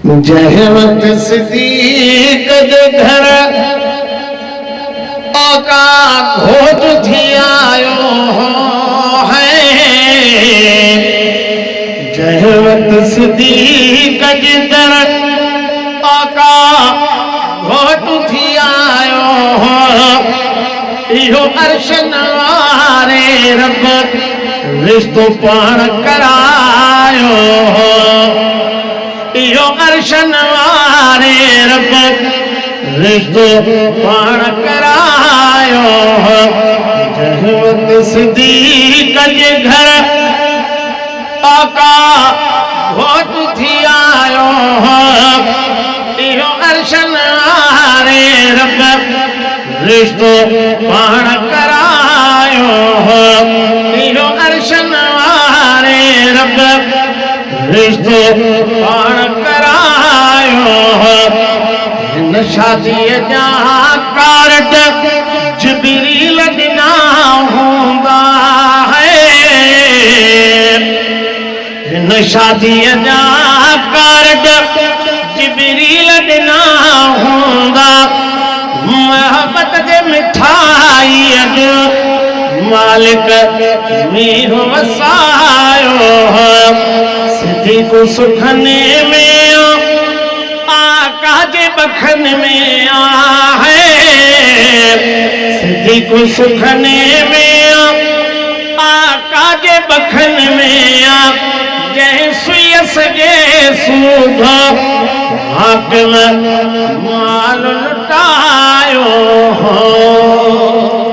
जहवत सिद्दीक जे घर ओका घोट थी आयो है। जहवत सिद्दीक जे घर ओका घोट थी आयो इहो अर्श नवारे रब रिश्तो पाण करायो। इहो अर्श नवारे रब रिश्तो पाण करायो। जहवत सिद्दीक जे घर आका घोट थी आयो इहो अर्श नवारे रब रिश्तो पाण करायो। इहो अर्श नवारे रब रिश्तो पाण करायो। हिन शादीअ जा कार्ड जिब्रील ॾिना हूंदा है। हिन शादीअ जा कार्ड जिब्रील ॾिना हूंदा। मोहब्बत जे मिठाईअ जो मालिक मींह वसायो। सिद्दीक़ सुखने में आका जे बखन में आहे। सिद्दीक़ सुखने में आका जे बखन में जंहिं सुईअ सॼे सूध हाकिम माल लुटायो हो।